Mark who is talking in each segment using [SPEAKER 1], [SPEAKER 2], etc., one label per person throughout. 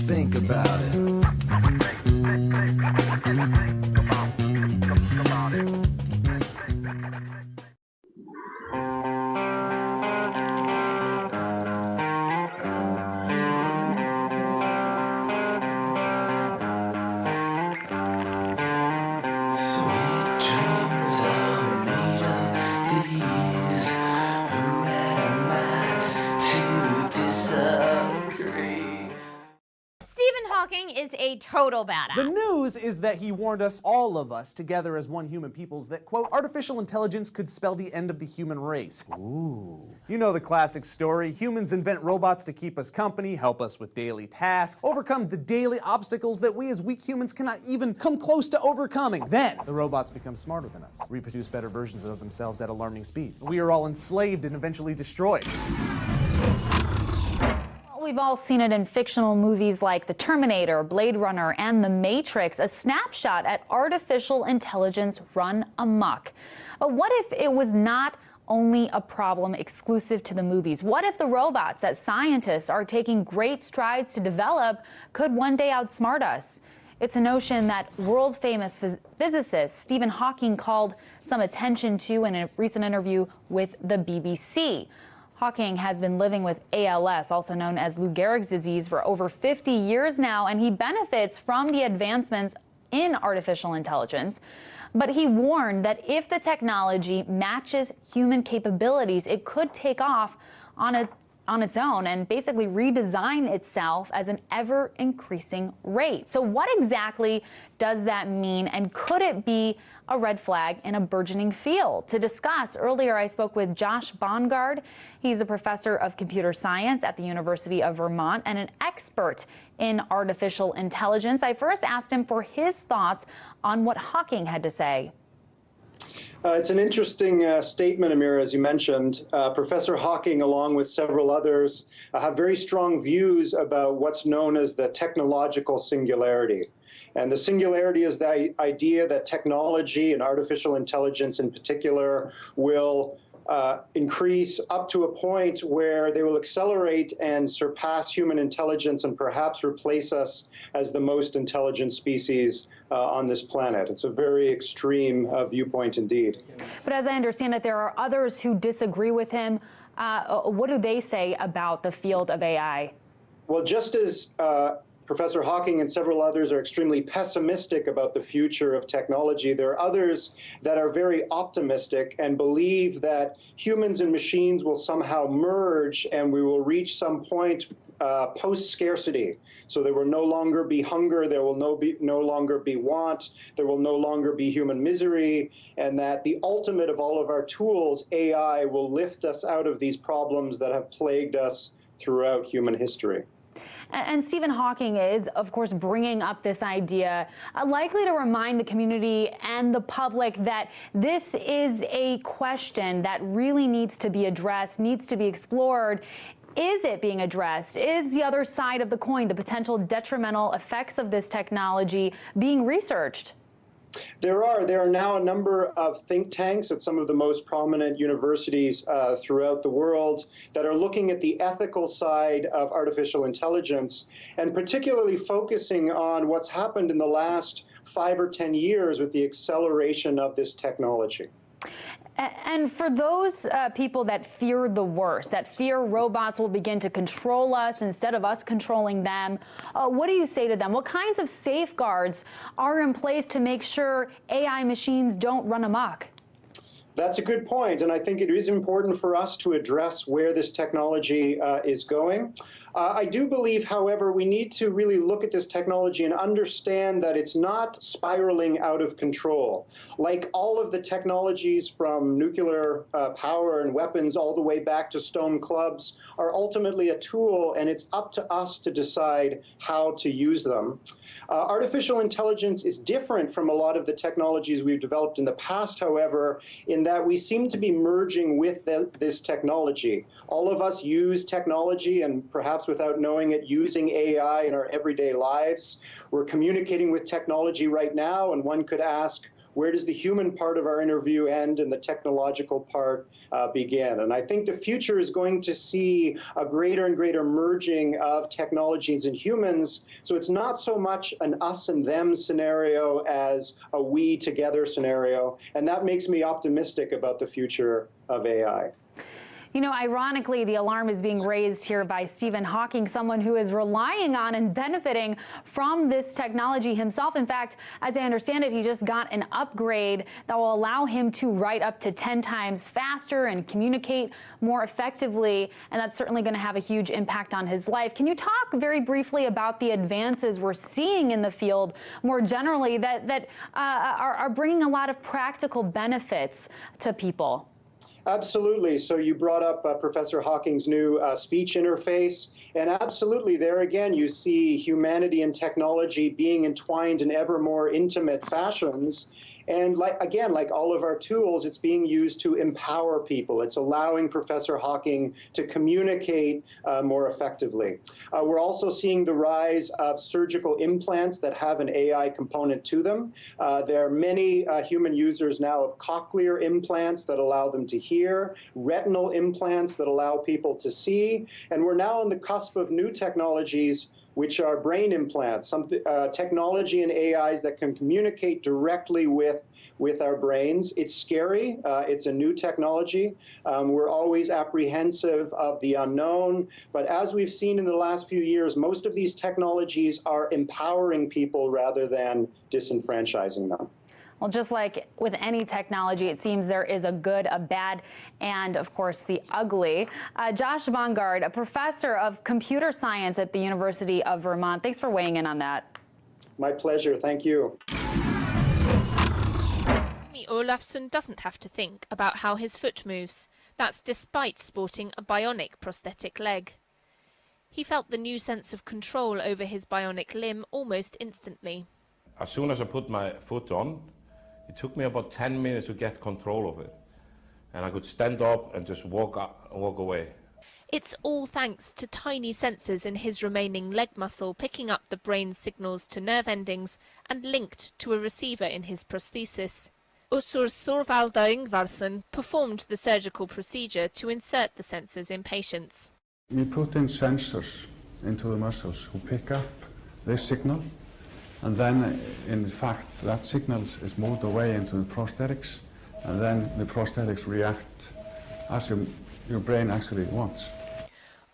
[SPEAKER 1] think about it.
[SPEAKER 2] Stephen Hawking is a total badass.
[SPEAKER 3] The news is that he warned us, all of us, together as one human peoples, that, quote, artificial intelligence could spell the end of the human race. Ooh. You know the classic story. Humans invent robots to keep us company, help us with daily tasks, overcome the daily obstacles that we as weak humans cannot even come close to overcoming. Then, the robots become smarter than us, reproduce better versions of themselves at alarming speeds. We are all enslaved and eventually destroyed.
[SPEAKER 4] We've all seen it in fictional movies like The Terminator, Blade Runner, and The Matrix, a snapshot at artificial intelligence run amok. But what if it was not only a problem exclusive to the movies? What if the robots that scientists are taking great strides to develop could one day outsmart us? It's a notion that world-famous physicist Stephen Hawking called some attention to in a recent interview with the BBC. Hawking has been living with ALS, also known as Lou Gehrig's disease, for over 50 years now, and he benefits from the advancements in artificial intelligence. But he warned that if the technology matches human capabilities, it could take off on its own and basically redesign itself as an ever-increasing rate. So what exactly does that mean, and could it be a red flag in a burgeoning field? To discuss, earlier I spoke with Josh Bongard. He's a professor of computer science at the University of Vermont and an expert in artificial intelligence. I first asked him for his thoughts on what Hawking had to say.
[SPEAKER 5] It's an interesting statement, Amira, as you mentioned. Professor Hawking, along with several others, have very strong views about what's known as the technological singularity. And the singularity is the idea that technology and artificial intelligence in particular will increase up to a point where they will accelerate and surpass human intelligence and perhaps replace us as the most intelligent species on this planet. It's a very extreme viewpoint indeed.
[SPEAKER 4] But as I understand it, there are others who disagree with him. What do they say about the field of AI?
[SPEAKER 5] Well, just as Professor Hawking and several others are extremely pessimistic about the future of technology, there are others that are very optimistic and believe that humans and machines will somehow merge and we will reach some point post-scarcity. So there will no longer be hunger, there will no longer be want, there will no longer be human misery, and that the ultimate of all of our tools, AI, will lift us out of these problems that have plagued us throughout human history.
[SPEAKER 4] And Stephen Hawking is, of course, bringing up this idea, likely to remind the community and the public that this is a question that really needs to be addressed, needs to be explored. Is it being addressed? Is the other side of the coin, the potential detrimental effects of this technology, being researched?
[SPEAKER 5] There are now a number of think tanks at some of the most prominent universities throughout the world that are looking at the ethical side of artificial intelligence and particularly focusing on what's happened in the last 5 or 10 years with the acceleration of this technology.
[SPEAKER 4] And for those people that fear the worst, that fear robots will begin to control us instead of us controlling them, what do you say to them? What kinds of safeguards are in place to make sure AI machines don't run amok?
[SPEAKER 5] That's a good point, and I think it is important for us to address where this technology is going. I do believe, however, we need to really look at this technology and understand that it's not spiraling out of control. Like all of the technologies from nuclear power and weapons all the way back to stone clubs are ultimately a tool, and it's up to us to decide how to use them. Artificial intelligence is different from a lot of the technologies we've developed in the past, however, in that we seem to be merging with this technology. All of us use technology and perhaps without knowing it, using AI in our everyday lives. We're communicating with technology right now, and one could ask, where does the human part of our interview end and the technological part begin? And I think the future is going to see a greater and greater merging of technologies and humans. So it's not so much an us and them scenario as a we together scenario. And that makes me optimistic about the future of AI.
[SPEAKER 4] You know, ironically, the alarm is being raised here by Stephen Hawking, someone who is relying on and benefiting from this technology himself. In fact, as I understand it, he just got an upgrade that will allow him to write up to 10 times faster and communicate more effectively, and that's certainly going to have a huge impact on his life. Can you talk very briefly about the advances we're seeing in the field more generally that are bringing a lot of practical benefits to people?
[SPEAKER 5] Absolutely. So you brought up Professor Hawking's new speech interface. And absolutely, there again, you see humanity and technology being entwined in ever more intimate fashions. And like all of our tools, it's being used to empower people. It's allowing Professor Hawking to communicate more effectively. We're also seeing the rise of surgical implants that have an AI component to them. There are many human users now of cochlear implants that allow them to hear, retinal implants that allow people to see. And we're now on the cusp of new technologies which are brain implants, some technology and AIs that can communicate directly with our brains. It's scary. It's a new technology. We're always apprehensive of the unknown. But as we've seen in the last few years, most of these technologies are empowering people rather than disenfranchising them.
[SPEAKER 4] Well, just like with any technology, it seems there is a good, a bad, and of course the ugly. Josh Bongard, a professor of computer science at the University of Vermont. Thanks for weighing in on that.
[SPEAKER 5] My pleasure. Thank you.
[SPEAKER 1] Gumi Olafsson doesn't have to think about how his foot moves. That's despite sporting a bionic prosthetic leg. He felt the new sense of control over his bionic limb almost instantly.
[SPEAKER 6] As soon as I put my foot on, it took me about 10 minutes to get control of it. And I could stand up and just walk away.
[SPEAKER 1] It's all thanks to tiny sensors in his remaining leg muscle picking up the brain's signals to nerve endings and linked to a receiver in his prosthesis. Össur Thorvalda Ingvarsson performed the surgical procedure to insert the sensors in patients.
[SPEAKER 7] We put in sensors into the muscles who pick up this signal. And then, in fact, that signal is moved away into the prosthetics, and then the prosthetics react as your brain actually wants.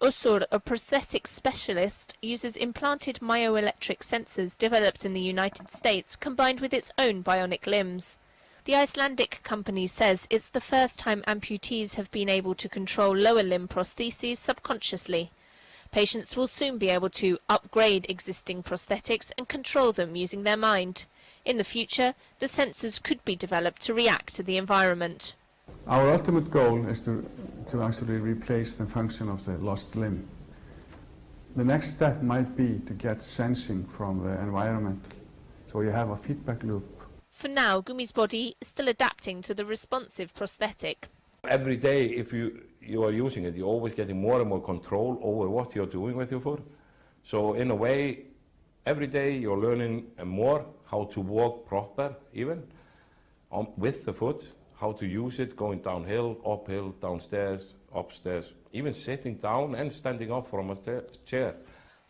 [SPEAKER 1] Össur, a prosthetic specialist, uses implanted myoelectric sensors developed in the United States combined with its own bionic limbs. The Icelandic company says it's the first time amputees have been able to control lower limb prostheses subconsciously. Patients will soon be able to upgrade existing prosthetics and control them using their mind. In the future, the sensors could be developed to react to the environment.
[SPEAKER 7] Our ultimate goal is to actually replace the function of the lost limb. The next step might be to get sensing from the environment, so you have a feedback loop.
[SPEAKER 1] For now, Gumi's body is still adapting to the responsive prosthetic.
[SPEAKER 6] Every day, if you are using it, you're always getting more and more control over what you're doing with your foot. So in a way, every day you're learning more how to walk proper, even with the foot, how to use it, going downhill, uphill, downstairs, upstairs, even sitting down and standing up from a chair.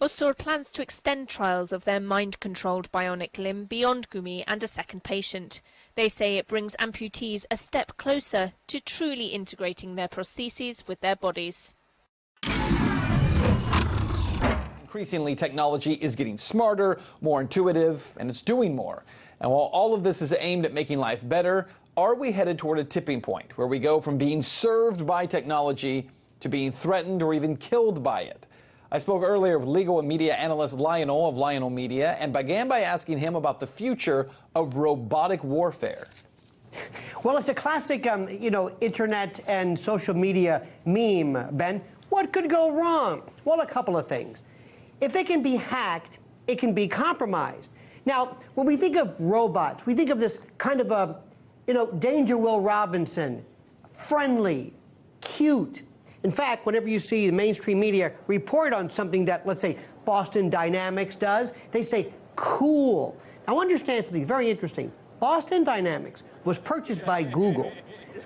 [SPEAKER 1] Össur plans to extend trials of their mind-controlled bionic limb beyond Gumi and a second patient. They say it brings amputees a step closer to truly integrating their prostheses with their bodies.
[SPEAKER 8] Increasingly, technology is getting smarter, more intuitive, and it's doing more. And while all of this is aimed at making life better, are we headed toward a tipping point where we go from being served by technology to being threatened or even killed by it? I spoke earlier with legal and media analyst Lionel of Lionel Media and began by asking him about the future of robotic warfare.
[SPEAKER 9] Well, it's a classic, internet and social media meme, Ben. What could go wrong? Well, a couple of things. If it can be hacked, it can be compromised. Now, when we think of robots, we think of this kind of a, Danger Will Robinson, friendly, cute. In fact, whenever you see the mainstream media report on something that, let's say, Boston Dynamics does, they say, cool. Now understand something very interesting. Boston Dynamics was purchased by Google.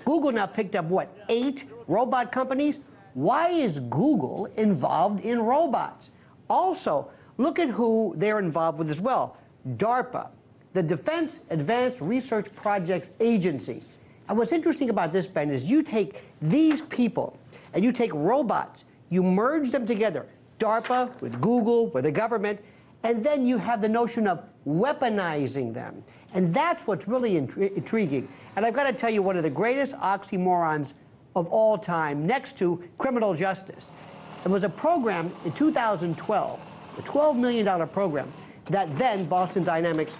[SPEAKER 9] Google now picked up, what, 8 robot companies? Why is Google involved in robots? Also, look at who they're involved with as well. DARPA, the Defense Advanced Research Projects Agency. And what's interesting about this, Ben, is you take these people and you take robots, you merge them together, DARPA with Google, with the government, and then you have the notion of weaponizing them. And that's what's really intriguing. And I've got to tell you, one of the greatest oxymorons of all time, next to criminal justice. It was a program in 2012, a $12 million program, that then Boston Dynamics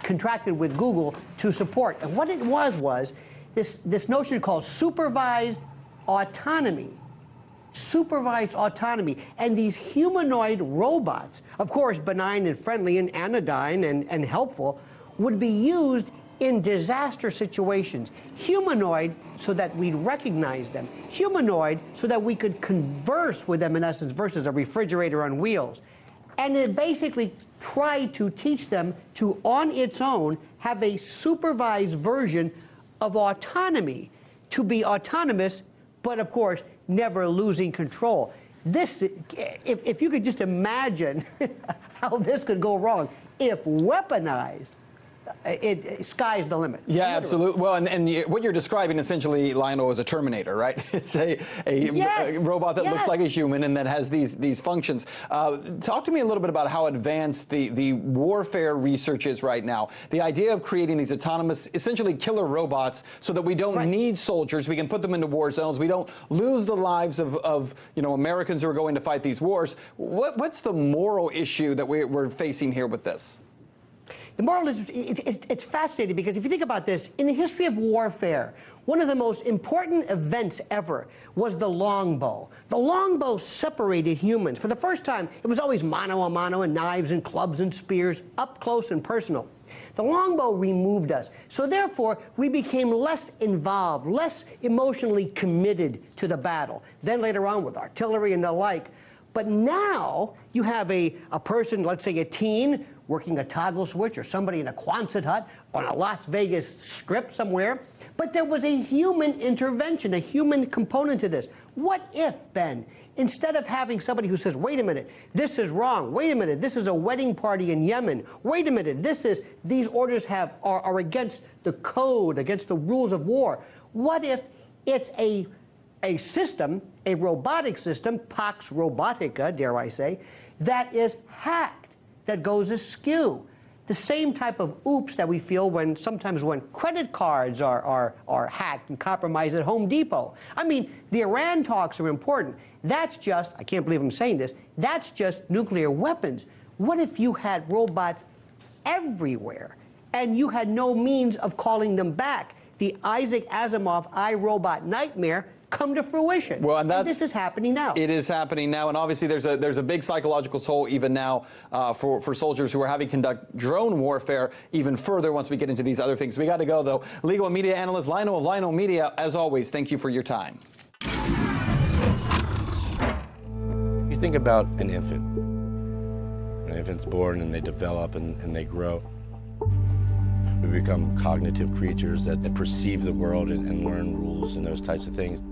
[SPEAKER 9] contracted with Google to support. And what it was this notion called supervised autonomy. Supervised autonomy. And these humanoid robots, of course benign and friendly and anodyne and helpful, would be used in disaster situations. Humanoid so that we'd recognize them. Humanoid so that we could converse with them, in essence, versus a refrigerator on wheels. And it basically tried to teach them to, on its own, have a supervised version of autonomy, to be autonomous, but of course, never losing control. This, if you could just imagine how this could go wrong, if weaponized, sky's the limit.
[SPEAKER 8] Yeah,
[SPEAKER 9] literally.
[SPEAKER 8] absolutely. Well, and what you're describing essentially, Lionel, is a Terminator, right? It's a robot that looks like a human and that has these functions. Talk to me a little bit about how advanced the warfare research is right now. The idea of creating these autonomous, essentially killer robots, so that we don't need soldiers. We can put them into war zones. We don't lose the lives of Americans who are going to fight these wars. What's the moral issue that we're facing here with this?
[SPEAKER 9] The moral is, it's fascinating, because if you think about this, in the history of warfare, one of the most important events ever was the longbow. The longbow separated humans. For the first time, it was always mano a mano and knives and clubs and spears, up close and personal. The longbow removed us. So therefore, we became less involved, less emotionally committed to the battle. Then later on with artillery and the like. But now you have a person, let's say a teen, working a toggle switch, or somebody in a Quonset hut on a Las Vegas strip somewhere. But there was a human intervention, a human component to this. What if, Ben, instead of having somebody who says, wait a minute, this is wrong, wait a minute, this is a wedding party in Yemen, wait a minute, these orders are against the code, against the rules of war. What if it's a system, a robotic system, Pax Robotica, dare I say, that is hacked, that goes askew? The same type of oops that we feel sometimes when credit cards are hacked and compromised at Home Depot. I mean, the Iran talks are important. That's just, I can't believe I'm saying this, that's just nuclear weapons. What if you had robots everywhere and you had no means of calling them back? The Isaac Asimov iRobot nightmare come to fruition. Well, and this is happening now.
[SPEAKER 8] It is happening now, and obviously there's a big psychological toll even now for soldiers who are having to conduct drone warfare even further once we get into these other things. We got to go, though. Legal and media analyst Lionel of Lionel Media, as always, thank you for your time.
[SPEAKER 10] You think about an infant. An infant's born and they develop and they grow. We become cognitive creatures that perceive the world and learn rules and those types of things.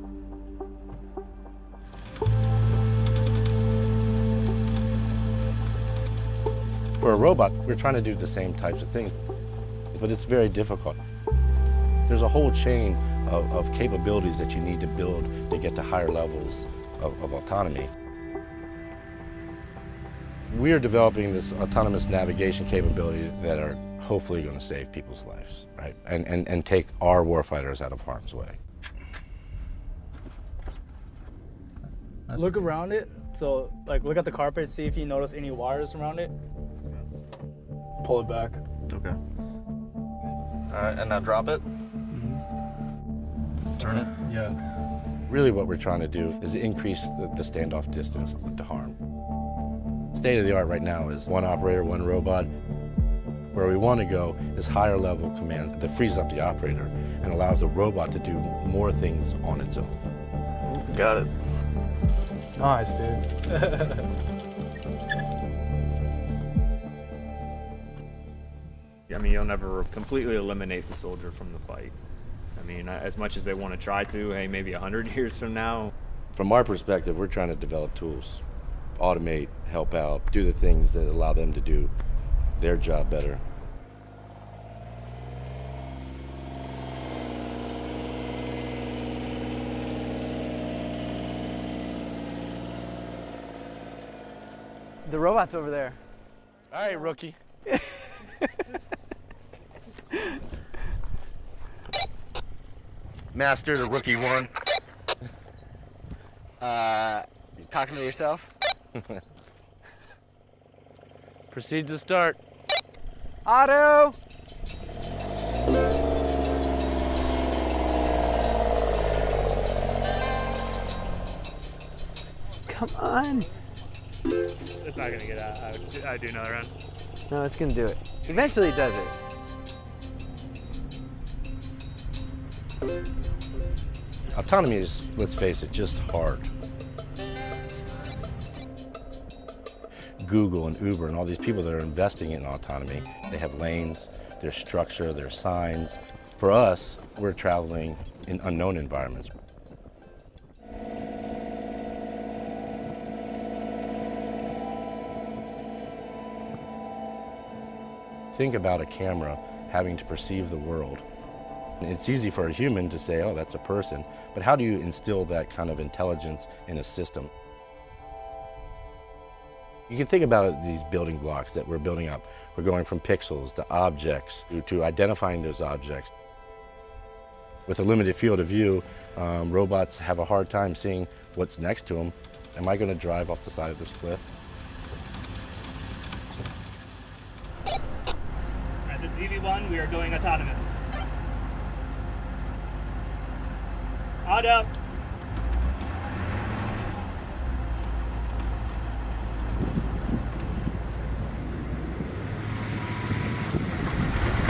[SPEAKER 10] For a robot, we're trying to do the same types of things, but it's very difficult. There's a whole chain of capabilities that you need to build to get to higher levels of autonomy. We're developing this autonomous navigation capability that are hopefully going to save people's lives, right? And take our warfighters out of harm's way.
[SPEAKER 11] Look around it. So, like, look at the carpet, see if you notice any wires around it. Pull it back.
[SPEAKER 10] Okay. All right, and now drop it.
[SPEAKER 11] Turn it.
[SPEAKER 10] Yeah. Really what we're trying to do is increase the standoff distance to harm. State of the art right now is one operator, one robot. Where we want to go is higher level commands that frees up the operator and allows the robot to do more things on its own.
[SPEAKER 11] Got it. Nice, dude.
[SPEAKER 12] I mean, you'll never completely eliminate the soldier from the fight. I mean, as much as they want to try to, hey, maybe 100 years from now.
[SPEAKER 10] From our perspective, we're trying to develop tools, automate, help out, do the things that allow them to do their job better.
[SPEAKER 13] The robot's over there.
[SPEAKER 10] All right, rookie. Master to rookie one.
[SPEAKER 13] You talking to yourself?
[SPEAKER 10] Proceed to start.
[SPEAKER 13] Otto! Come on.
[SPEAKER 12] It's not going to get out. I do another round.
[SPEAKER 13] No, it's gonna do it. Eventually it does it.
[SPEAKER 10] Autonomy is, let's face it, just hard. Google and Uber and all these people that are investing in autonomy, they have lanes, there's structure, there's signs. For us, we're traveling in unknown environments. Think about a camera having to perceive the world. It's easy for a human to say, oh, that's a person, but how do you instill that kind of intelligence in a system? You can think about it, these building blocks that we're building up. We're going from pixels to objects to identifying those objects. With a limited field of view, robots have a hard time seeing what's next to them. Am I going to drive off the side of this cliff?
[SPEAKER 12] At the ZV-1, we are going autonomous. Auto.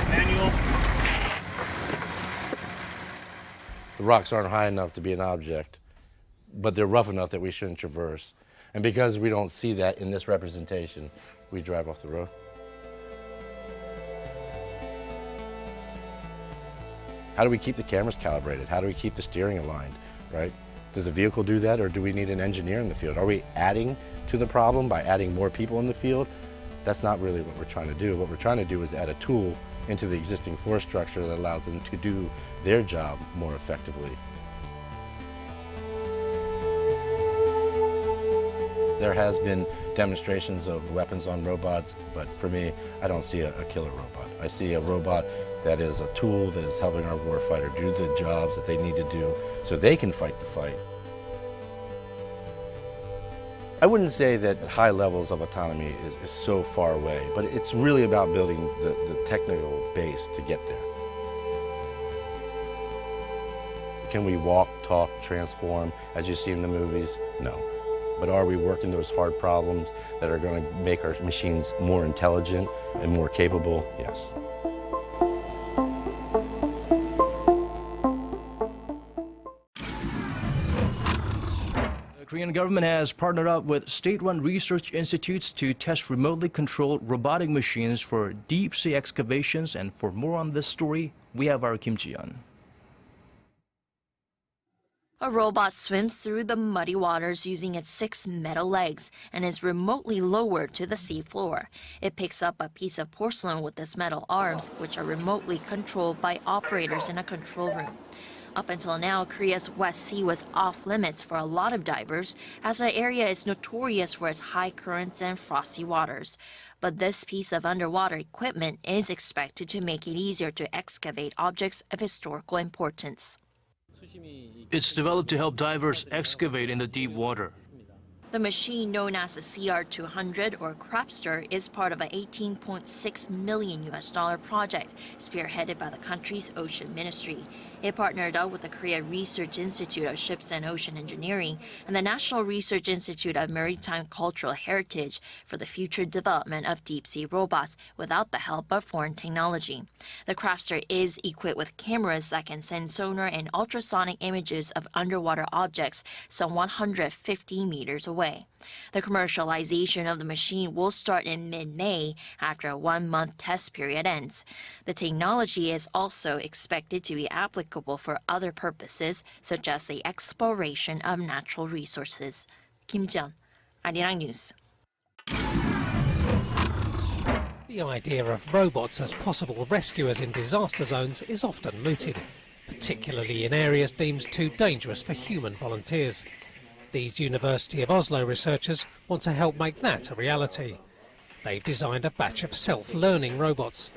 [SPEAKER 12] Manual.
[SPEAKER 10] The rocks aren't high enough to be an object, but they're rough enough that we shouldn't traverse. And because we don't see that in this representation, we drive off the road. How do we keep the cameras calibrated? How do we keep the steering aligned, right? Does the vehicle do that, or do we need an engineer in the field? Are we adding to the problem by adding more people in the field? That's not really what we're trying to do. What we're trying to do is add a tool into the existing force structure that allows them to do their job more effectively. There has been demonstrations of weapons on robots, but for me, I don't see a killer robot. I see a robot that is a tool that is helping our warfighter do the jobs that they need to do so they can fight the fight. I wouldn't say that high levels of autonomy is so far away, but it's really about building the technical base to get there. Can we walk, talk, transform, as you see in the movies? No. But are we working those hard problems that are going to make our machines more intelligent and more capable? Yes.
[SPEAKER 14] The Korean government has partnered up with state-run research institutes to test remotely controlled robotic machines for deep-sea excavations. And for more on this story, we have our Kim Ji-yeon.
[SPEAKER 15] A robot swims through the muddy waters using its 6 metal legs and is remotely lowered to the seafloor. It picks up a piece of porcelain with its metal arms, which are remotely controlled by operators in a control room. Up until now, Korea's West Sea was off limits for a lot of divers, as the area is notorious for its high currents and frosty waters. But this piece of underwater equipment is expected to make it easier to excavate objects of historical importance.
[SPEAKER 14] It's developed to help divers excavate in the deep water.
[SPEAKER 15] The machine, known as the CR200 or Crabster, is part of an $18.6 million project spearheaded by the country's ocean ministry. It partnered up with the Korea Research Institute of Ships and Ocean Engineering and the National Research Institute of Maritime Cultural Heritage for the future development of deep-sea robots without the help of foreign technology. The Crafter is equipped with cameras that can send sonar and ultrasonic images of underwater objects some 150 meters away. The commercialization of the machine will start in mid-May after a 1-month test period ends. The technology is also expected to be applicable for other purposes, such as the exploration of natural resources. Kim Jeon, Arirang News.
[SPEAKER 16] The idea of robots as possible rescuers in disaster zones is often mooted, particularly in areas deemed too dangerous for human volunteers. These University of Oslo researchers want to help make that a reality. They've designed a batch of self-learning robots.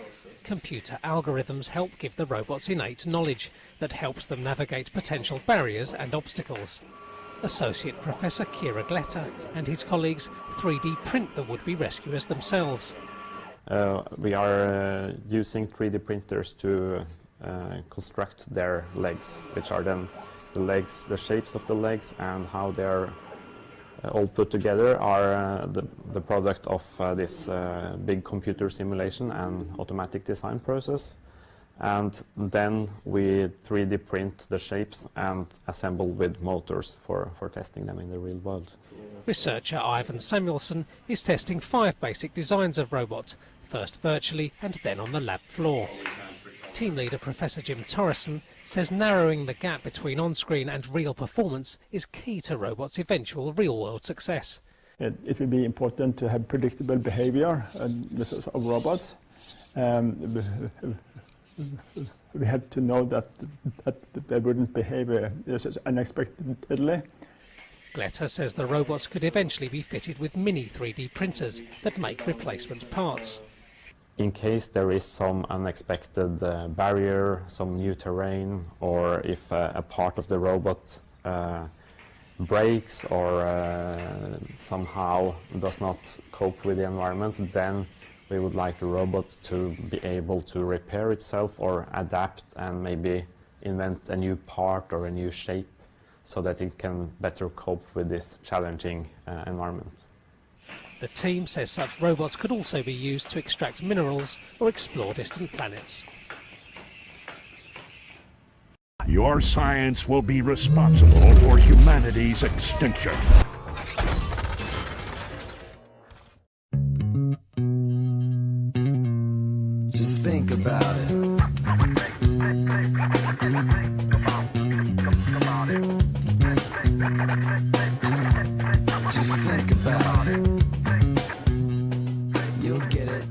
[SPEAKER 16] Computer algorithms help give the robots innate knowledge that helps them navigate potential barriers and obstacles. Associate Professor Kira Gletter and his colleagues 3D print the would-be rescuers themselves.
[SPEAKER 17] We are using 3D printers to construct their legs, which are then the legs, the shapes of the legs and how they are all put together are the product of this big computer simulation and automatic design process. And then we 3D print the shapes and assemble with motors for testing them in the real world.
[SPEAKER 16] Researcher Ivan Samuelson is testing 5 basic designs of robots, first virtually and then on the lab floor. Team leader Professor Jim Torreson says narrowing the gap between on-screen and real performance is key to robots' eventual real-world success.
[SPEAKER 18] It will be important to have predictable behavior of robots. We have to know that they wouldn't behave unexpectedly.
[SPEAKER 16] Gletter says the robots could eventually be fitted with mini 3D printers that make replacement parts.
[SPEAKER 17] In case there is some unexpected barrier, some new terrain, or if a part of the robot breaks or somehow does not cope with the environment, then we would like the robot to be able to repair itself or adapt and maybe invent a new part or a new shape so that it can better cope with this challenging environment.
[SPEAKER 16] The team says such robots could also be used to extract minerals or explore distant planets.
[SPEAKER 19] Your science will be responsible for humanity's extinction.
[SPEAKER 20] Just think about it. Just think about it. You'll get it.